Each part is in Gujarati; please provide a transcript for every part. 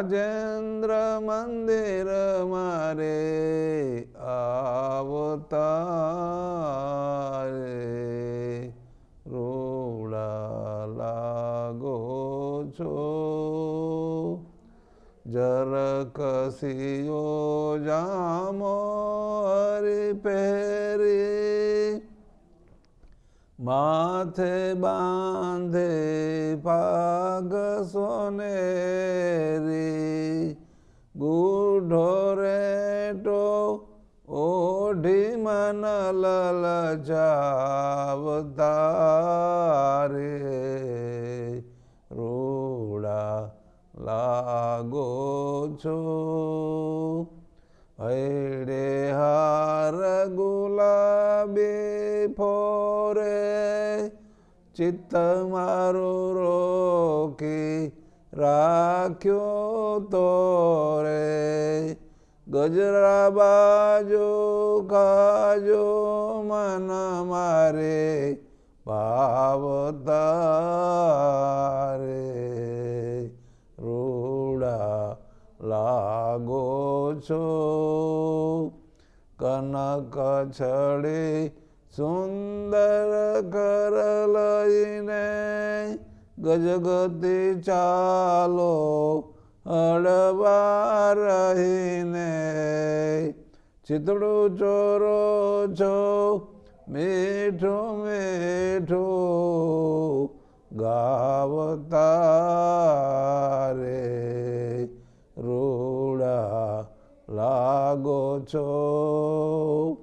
રાજેન્દ્ર મંદિર મારે આવતારે રૂડા લાગો છો જરકસીયો જામો હરી પહેરી માથે બાંધે પાગ સોનેરી ગુઢો રેટો ઓઢી મન લલચાવતારે રૂડા લાગો છો હૈડે હાર ગુલાબી ફોરે ચિત્ત મારું રોકી રાખ્યો તોરે ગજરા બાજો ખાજો મન મારે ભાવતારે રૂડા લાગો છો કનક છડી સુંદર કર લઈને ગજગતી ચાલો હળવા રહીને ચિતડું ચોરો છો મીઠું મીઠું ગાવતારે રૂડા લાગો છો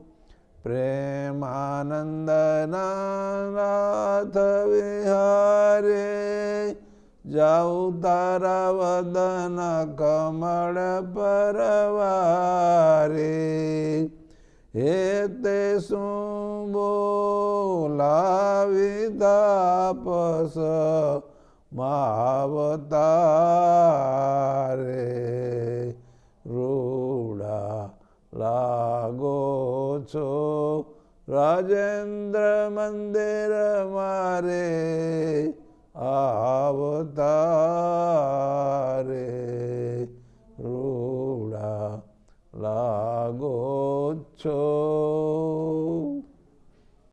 પ્રેમાનંદ નાથ વિહારે જાઉં તારા વદન કમળ પરવારે હે તે શું બોલાવી તાપસ માવતારે રૂડા લાગો છો રાજેન્દ્ર મંદિર મારે આવતારે રૂડા લાગો છો